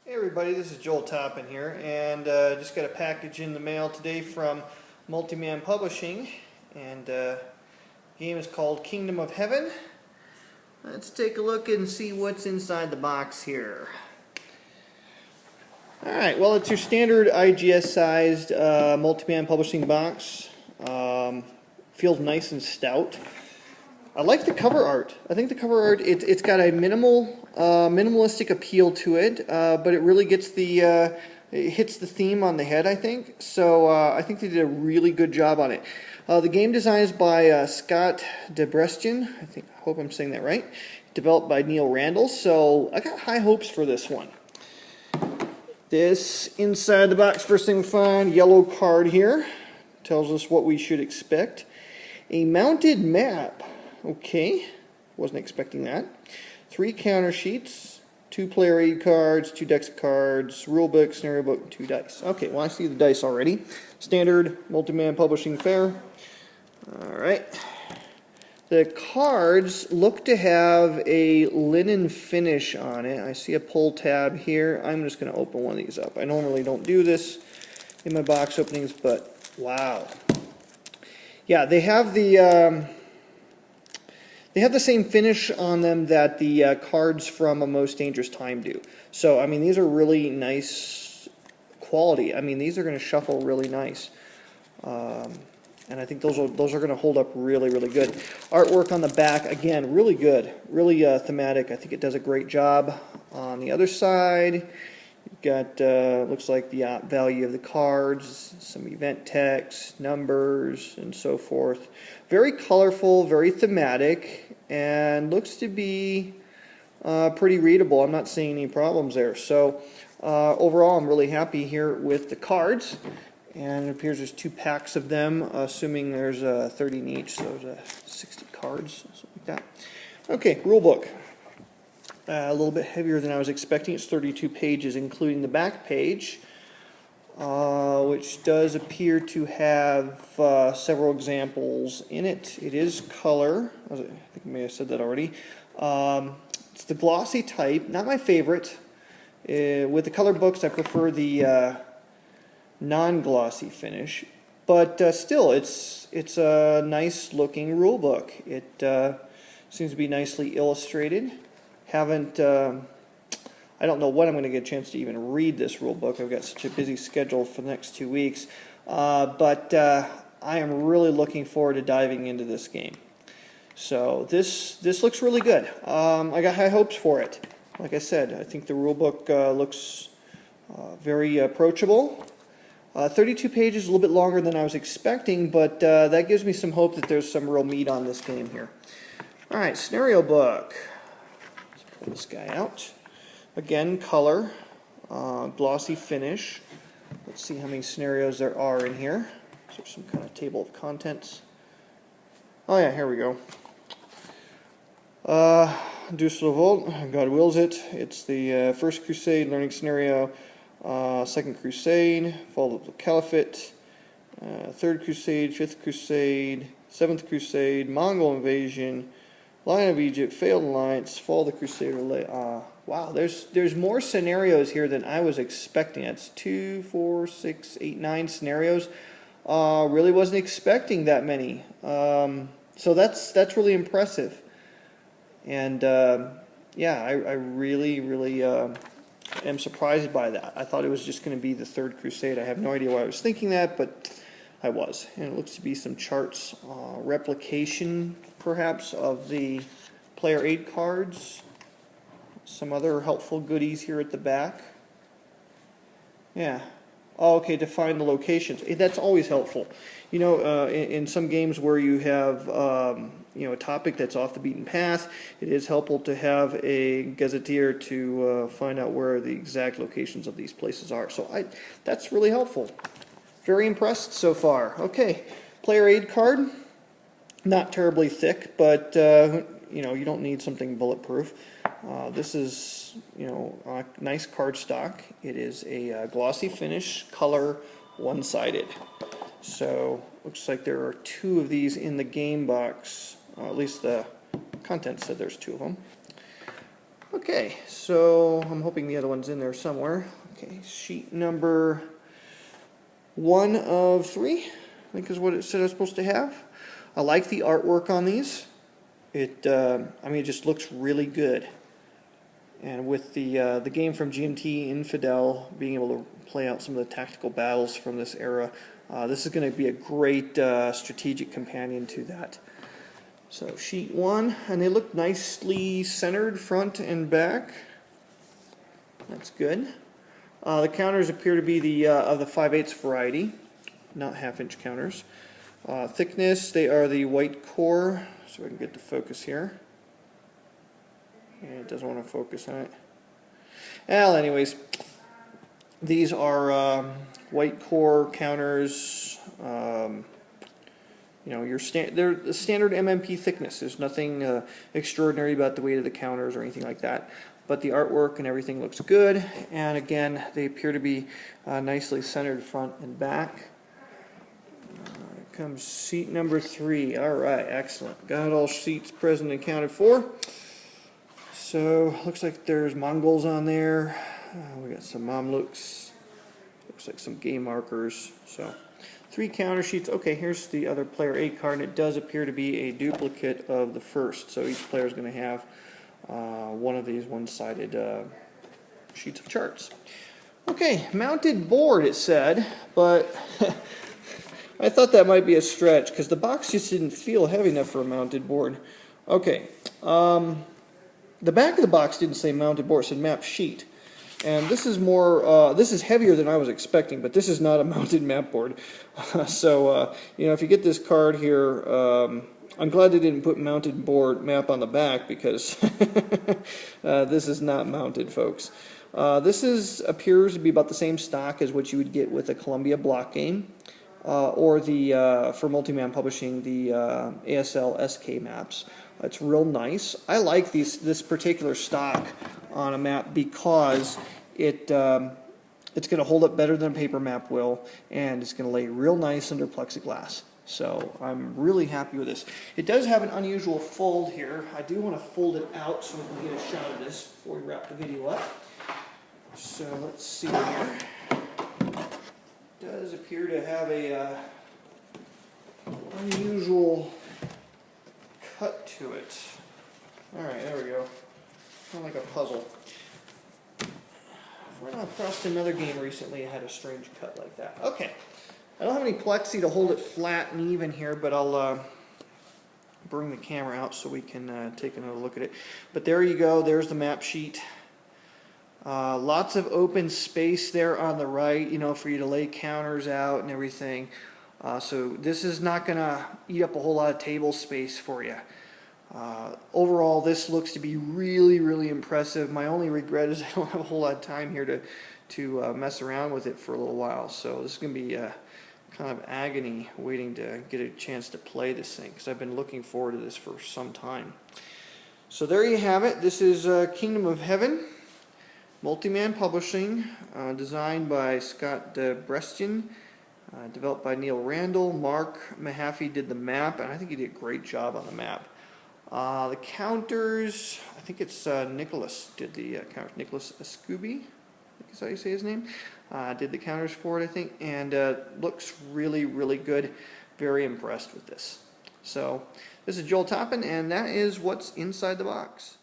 Hey everybody, this is Joel Toppin here, and just got a package in the mail today from Multiman Publishing, and the game is called Kingdom of Heaven. Let's take a look and see what's inside the box here. Alright, well, it's your standard IGS-sized Multiman Publishing box. Feels nice and stout. I like the cover art. I think the cover art, it's got a minimalistic appeal to it, but it really gets it hits the theme on the head, I think. So I think they did a really good job on it. The game design is by Scott Debrestian. I hope I'm saying that right. Developed by Neil Randall. So I got high hopes for this one. This inside the box, first thing we find, yellow card here. Tells us what we should expect. A mounted map. Okay, wasn't expecting that. 3 counter sheets, 2 player aid cards, 2 decks of cards, rule book, scenario book, 2 dice. Okay, well I see the dice already. Standard Multiman Publishing fare. Alright. The cards look to have a linen finish on it. I see a pull tab here. I'm just going to open one of these up. I normally don't do this in my box openings, but wow. Yeah, they have the same finish on them that the cards from A Most Dangerous Time do. So, I mean, these are really nice quality. I mean, these are going to shuffle really nice. And I think those are going to hold up really, really good. Artwork on the back, again, really good. Really thematic. I think it does a great job. On the other side, you've got, looks like the value of the cards, some event text, numbers, and so forth. Very colorful, very thematic, and looks to be pretty readable. I'm not seeing any problems there. So overall, I'm really happy here with the cards. And it appears there's 2 packs of them, assuming there's 30 in each, so there's 60 cards, something like that. Okay, rule book. A little bit heavier than I was expecting. It's 32 pages, including the back page, which does appear to have several examples in it. It is color. I think I may have said that already. It's the glossy type, not my favorite. With the color books, I prefer the non-glossy finish, but still, it's a nice looking rule book. It seems to be nicely illustrated. I don't know when I'm going to get a chance to even read this rule book. I've got such a busy schedule for the next 2 weeks, but I am really looking forward to diving into this game. So this looks really good. I got high hopes for it. Like I said, I think the rule book looks very approachable. 32 pages, a little bit longer than I was expecting, but that gives me some hope that there's some real meat on this game here. Alright, scenario book. Let's pull this guy out. Again, color, glossy finish. Let's see how many scenarios there are in here. Is there some kind of table of contents? Oh yeah, here we go. Deuce Revolt, God Wills It. It's the First Crusade learning scenario. Second Crusade, Fall of the Caliphate, Third Crusade, Fifth Crusade, Seventh Crusade, Mongol Invasion, Lion of Egypt, Failed Alliance, Fall of the Crusader. Wow, there's more scenarios here than I was expecting. That's 2, 4, 6, 8, 9 scenarios. Really wasn't expecting that many. So that's really impressive. And yeah, I really am surprised by that. I thought it was just going to be the Third Crusade. I have no idea why I was thinking that, but I was. And it looks to be some charts, replication perhaps of the player aid cards. Some other helpful goodies here at the back. Yeah. Oh, okay, to find the locations. That's always helpful. You know, in some games where you have a topic that's off the beaten path, it is helpful to have a gazetteer to find out where the exact locations of these places are. So that's really helpful. Very impressed so far. Okay, player aid card. Not terribly thick, but you don't need something bulletproof. This is a nice cardstock. It is a glossy finish, color, one-sided. So looks like there are 2 of these in the game box. At least the content said there's 2 of them. Okay, so I'm hoping the other one's in there somewhere. Okay, sheet number 1 of 3, I think is what it said I was supposed to have. I like the artwork on these. I mean, it just looks really good. And with the game from GMT, Infidel, being able to play out some of the tactical battles from this era, this is going to be a great strategic companion to that. So sheet 1, and they look nicely centered front and back. That's good. The counters appear to be the of the 5/8 variety, not half-inch counters. Thickness, they are the white core, so I can get the focus here. And it doesn't want to focus on it. Well, anyways, these are white core counters. You know, they're the standard MMP thickness. There's nothing extraordinary about the weight of the counters or anything like that. But the artwork and everything looks good. And again, they appear to be nicely centered front and back. Here comes sheet number 3. All right, excellent. Got all sheets present and accounted for. So looks like there's Mongols on there. We got some Mamluks. Looks like some game markers. So 3 counter sheets. Okay, here's the other player A card, and it does appear to be a duplicate of the first. So each player is going to have one of these one-sided sheets of charts. Okay, mounted board it said, but I thought that might be a stretch because the box just didn't feel heavy enough for a mounted board. Okay, the back of the box didn't say mounted board, it said map sheet. And this is more, this is heavier than I was expecting, but this is not a mounted map board. So, you know, if you get this card here, I'm glad they didn't put mounted board map on the back because this is not mounted, folks. This appears to be about the same stock as what you would get with a Columbia block game, or for Multiman Publishing, the ASL SK maps. It's real nice. I like this particular stock on a map because it's going to hold up better than a paper map will, and it's going to lay real nice under plexiglass. So I'm really happy with this. It does have an unusual fold here. I do want to fold it out so we can get a shot of this before we wrap the video up. So let's see here. It does appear to have a unusual cut to it. Alright, there we go. Kind of like a puzzle. I've run across another game recently that had a strange cut like that. Okay. I don't have any plexi to hold it flat and even here, but I'll bring the camera out so we can take another look at it. But there you go. There's the map sheet. Lots of open space there on the right, you know, for you to lay counters out and everything. So this is not going to eat up a whole lot of table space for you. Overall, this looks to be really, really impressive. My only regret is I don't have a whole lot of time here to mess around with it for a little while. So this is going to be kind of agony waiting to get a chance to play this thing because I've been looking forward to this for some time. So there you have it. This is Kingdom of Heaven, Multiman Publishing, designed by Scott Brestian, developed by Neil Randall. Mark Mahaffey did the map, and I think he did a great job on the map. The counters, I think it's Nicholas did the counters. Nicholas Escubi, I think is how you say his name. Did the counters for it, I think, and looks really, really good. Very impressed with this. So this is Joel Toppin, and that is what's inside the box.